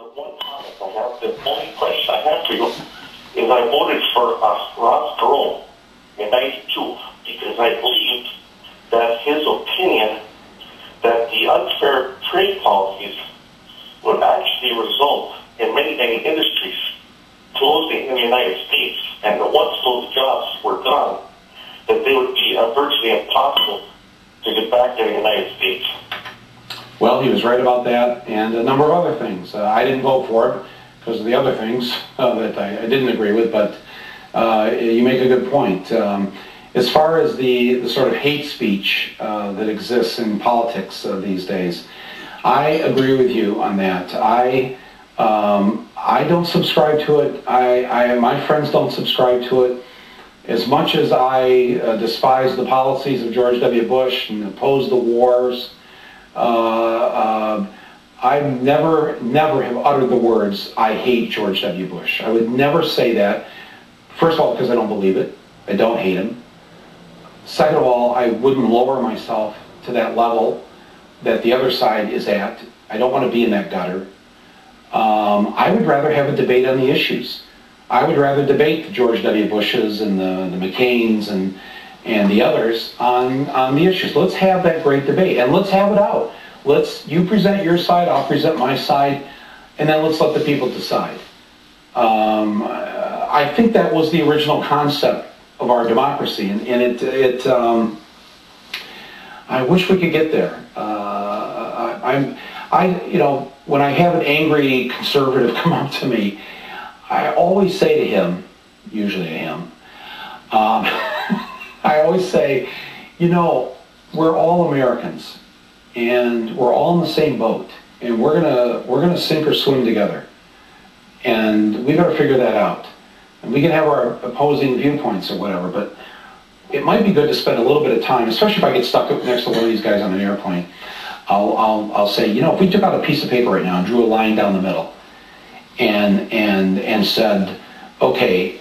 The one comment I have, the only question I have for you is I voted for Ross Perot in '92 because I believed that his opinion that the unfair trade policies would actually result in many, many industries closing in the United States, and that once those jobs were gone, that they would be virtually impossible to get back in the United States. Well, he was right about that, and a number of other things. I didn't vote for it because of the other things that I didn't agree with, but you make a good point. As far as the sort of hate speech that exists in politics these days, I agree with you on that. I don't subscribe to it. My friends don't subscribe to it. As much as I despise the policies of George W. Bush and oppose the wars, I never have uttered the words, I hate George W. Bush. I would never say that. First of all, because I don't believe it. I don't hate him. Second of all, I wouldn't lower myself to that level that the other side is at. I don't want to be in that gutter. I would rather have a debate on the issues. I would rather debate the George W. Bushes and the McCains and the others on the issues. Let's have that great debate, and let's have it out. You present your side, I'll present my side, and then let's let the people decide. I think that was the original concept of our democracy, and I wish we could get there. When I have an angry conservative come up to me, I always say to him, usually to him, I always say, we're all Americans, and we're all in the same boat, and we're gonna sink or swim together, and we better figure that out. And we can have our opposing viewpoints or whatever, but it might be good to spend a little bit of time, especially if I get stuck next to one of these guys on an airplane. I'll say, if we took out a piece of paper right now and drew a line down the middle, and said, okay,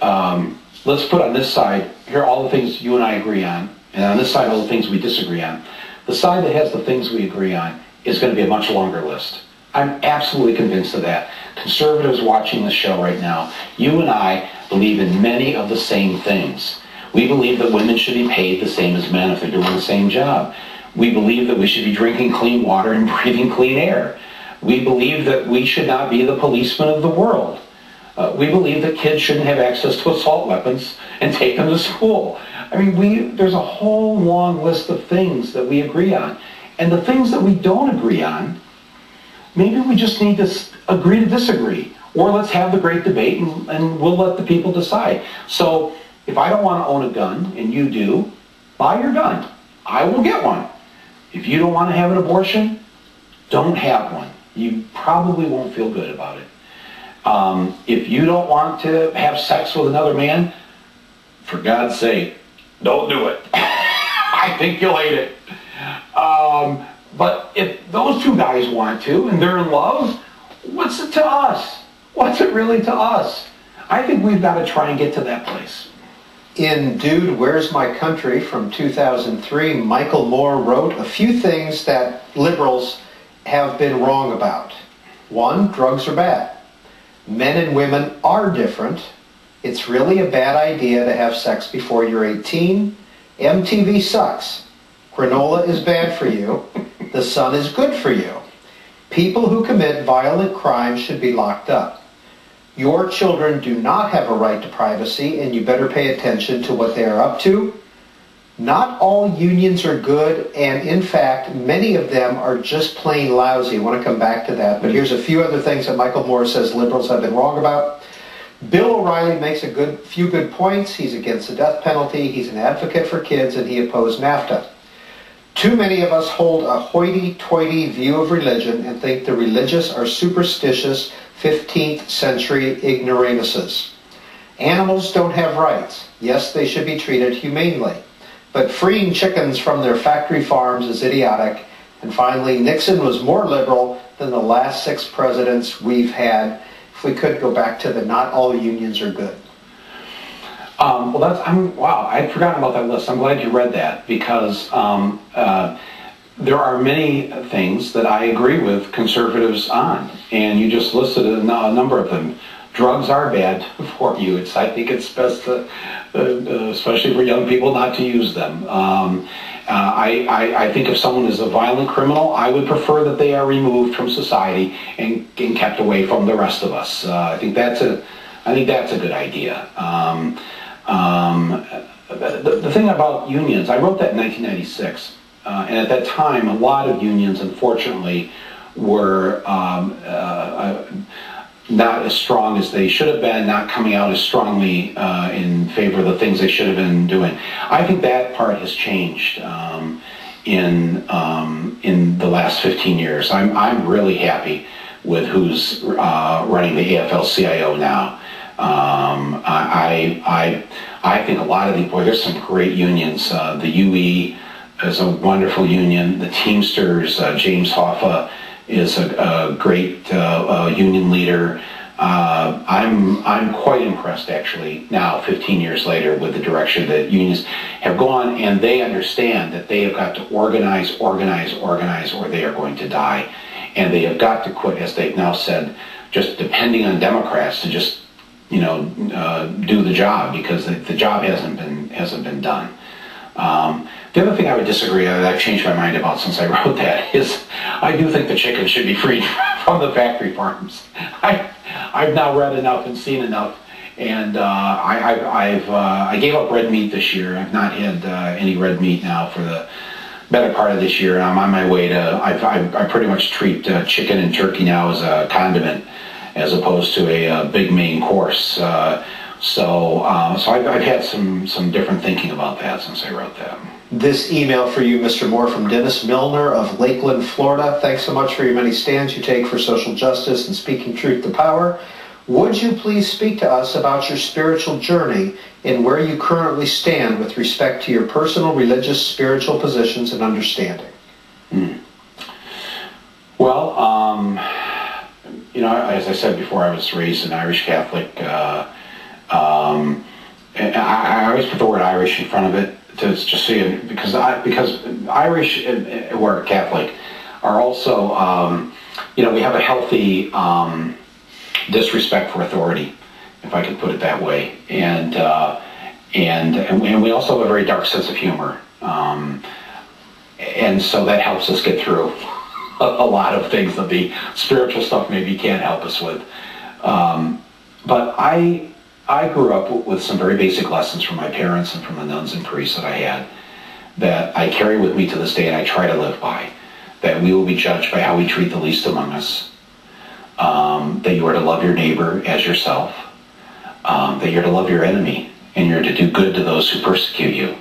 let's put on this side, here are all the things you and I agree on, and on this side all the things we disagree on. The side that has the things we agree on is going to be a much longer list. I'm absolutely convinced of that. Conservatives watching this show right now, you and I believe in many of the same things. We believe that women should be paid the same as men if they're doing the same job. We believe that we should be drinking clean water and breathing clean air. We believe that we should not be the policemen of the world. We believe that kids shouldn't have access to assault weapons and take them to school. I mean, there's a whole long list of things that we agree on. And the things that we don't agree on, maybe we just need to agree to disagree. Or let's have the great debate and we'll let the people decide. So if I don't want to own a gun and you do, buy your gun. I will get one. If you don't want to have an abortion, don't have one. You probably won't feel good about it. If you don't want to have sex with another man, for God's sake, don't do it. I think you'll hate it. But if those two guys want to and they're in love, what's it to us? What's it really to us? I think we've got to try and get to that place. In Dude, Where's My Country from 2003, Michael Moore wrote a few things that liberals have been wrong about. One, drugs are bad. Men and women are different. It's really a bad idea to have sex before you're 18. MTV sucks. Granola is bad for you. The sun is good for you. People who commit violent crimes should be locked up. Your children do not have a right to privacy, and you better pay attention to what they are up to. Not all unions are good, and in fact, many of them are just plain lousy. I want to come back to that, but here's a few other things that Michael Moore says liberals have been wrong about. Bill O'Reilly makes a few good points. He's against the death penalty, he's an advocate for kids, and he opposed NAFTA. Too many of us hold a hoity-toity view of religion and think the religious are superstitious 15th century ignoramuses. Animals don't have rights. Yes, they should be treated humanely. But freeing chickens from their factory farms is idiotic. And finally, Nixon was more liberal than the last 6 presidents we've had. If we could go back to the not all unions are good. Wow, I'd forgotten about that list. I'm glad you read that because there are many things that I agree with conservatives on, and you just listed a number of them. Drugs are bad for you. I think it's best, especially for young people, not to use them. I think if someone is a violent criminal, I would prefer that they are removed from society and kept away from the rest of us. I think that's a good idea. The thing about unions, I wrote that in 1996, and at that time, a lot of unions, unfortunately, were not as strong as they should have been, not coming out as strongly in favor of the things they should have been doing. I think that part has changed in the last 15 years. I'm really happy with who's running the AFL-CIO now. I think a lot of there's some great unions. The UE is a wonderful union. The Teamsters, James Hoffa is a great union leader. I'm quite impressed, actually, now 15 years later, with the direction that unions have gone, and they understand that they have got to organize, or they are going to die. And they have got to quit, as they've now said, just depending on Democrats to just do the job, because the job hasn't been done. The other thing I would disagree with, that I've changed my mind about since I wrote that, is I do think the chickens should be freed from the factory farms. I've now read enough and seen enough, and I gave up red meat this year. I've not had any red meat now for the better part of this year, and I'm on my way to. I pretty much treat chicken and turkey now as a condiment, as opposed to a big main course. So I've had some different thinking about that since I wrote that. This email for you, Mr. Moore, from Dennis Milner of Lakeland, Florida. Thanks so much for your many stands you take for social justice and speaking truth to power. Would you please speak to us about your spiritual journey and where you currently stand with respect to your personal, religious, spiritual positions and understanding? Well, as I said before, I was raised an Irish Catholic. I always put the word Irish in front of it to just see, because Irish or Catholic are also, we have a healthy disrespect for authority, if I can put it that way, and we also have a very dark sense of humor, and so that helps us get through a lot of things that the spiritual stuff maybe can't help us with. But I grew up with some very basic lessons from my parents and from the nuns and priests that I had, that I carry with me to this day and I try to live by. That we will be judged by how we treat the least among us. That you are to love your neighbor as yourself. That you're to love your enemy, and you're to do good to those who persecute you.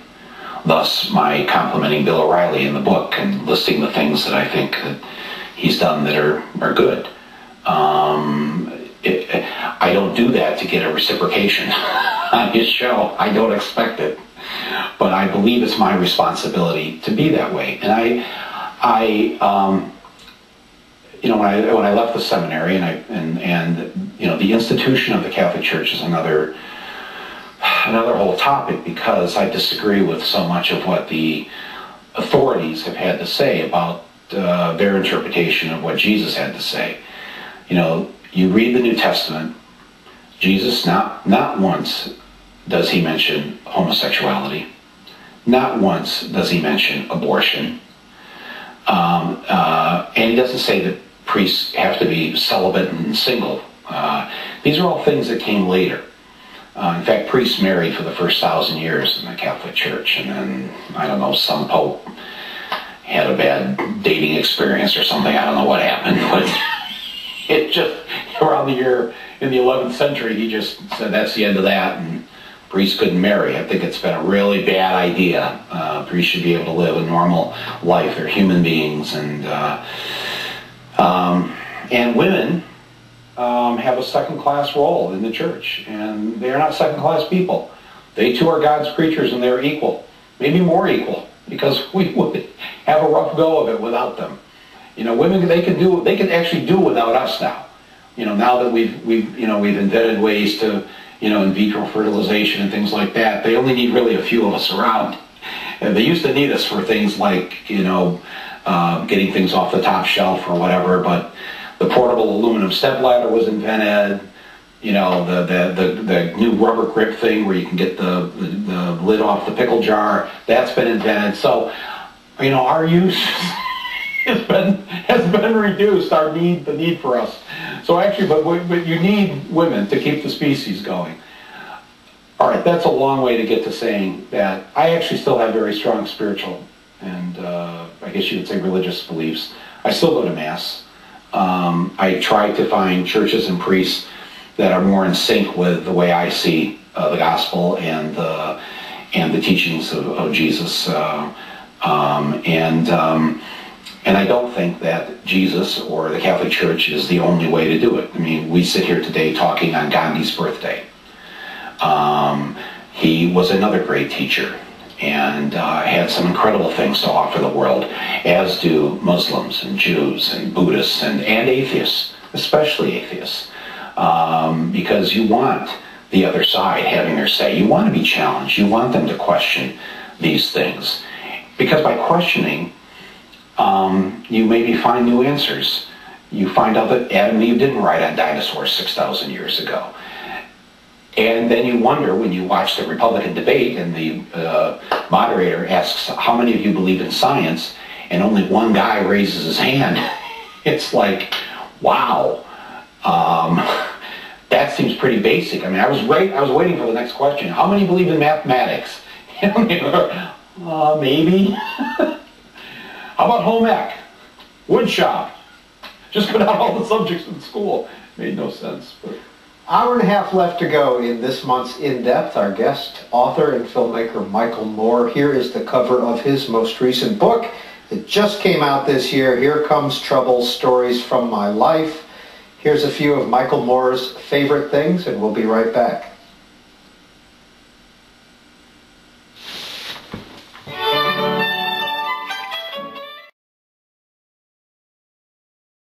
Thus, my complimenting Bill O'Reilly in the book and listing the things that I think that he's done that are good. I don't do that to get a reciprocation on his show. I don't expect it, but I believe it's my responsibility to be that way. And when I left the seminary, and the institution of the Catholic Church is another whole topic, because I disagree with so much of what the authorities have had to say about their interpretation of what Jesus had to say. You read the New Testament, Jesus not once does he mention homosexuality. Not once does he mention abortion. And he doesn't say that priests have to be celibate and single. These are all things that came later. In fact, priests married for the first 1,000 years in the Catholic Church, and then, I don't know, some pope had a bad dating experience or something. I don't know what happened, but it just, around the year in the 11th century, he just said that's the end of that, and priests couldn't marry. I think it's been a really bad idea. Priests should be able to live a normal life. They're human beings, and women have a second-class role in the church, and they are not second-class people. They too are God's creatures, and they're equal, maybe more equal, because we would have a rough go of it without them. Women, they can actually do without us now. Now that we've invented ways to, in vitro fertilization and things like that, they only need really a few of us around. And they used to need us for things like, getting things off the top shelf or whatever, but the portable aluminum stepladder was invented. You know, the new rubber grip thing where you can get the lid off the pickle jar, that's been invented. So, you know, our use has been reduced, the need for us. So actually, but you need women to keep the species going. All right, that's a long way to get to saying that I actually still have very strong spiritual and I guess you would say religious beliefs. I still go to Mass. I try to find churches and priests that are more in sync with the way I see the gospel and the teachings of Jesus. And I don't think that Jesus or the Catholic Church is the only way to do it. I mean, we sit here today talking on Gandhi's birthday. He was another great teacher and had some incredible things to offer the world, as do Muslims and Jews and Buddhists and atheists, especially atheists, because you want the other side having their say. You want to be challenged. You want them to question these things. Because by questioning, you maybe find new answers. You find out that Adam and Eve didn't ride on dinosaurs 6,000 years ago. And then you wonder when you watch the Republican debate and the moderator asks, how many of you believe in science? And only one guy raises his hand. It's like, wow. That seems pretty basic. I mean, I was waiting for the next question. How many believe in mathematics? Maybe. How about home ec? Wood shop? Just go down all the subjects in school. Made no sense. But. Hour and a half left to go in this month's In Depth. Our guest, author and filmmaker Michael Moore. Here is the cover of his most recent book. It just came out this year. Here Comes Trouble, Stories from My Life. Here's a few of Michael Moore's favorite things, and we'll be right back.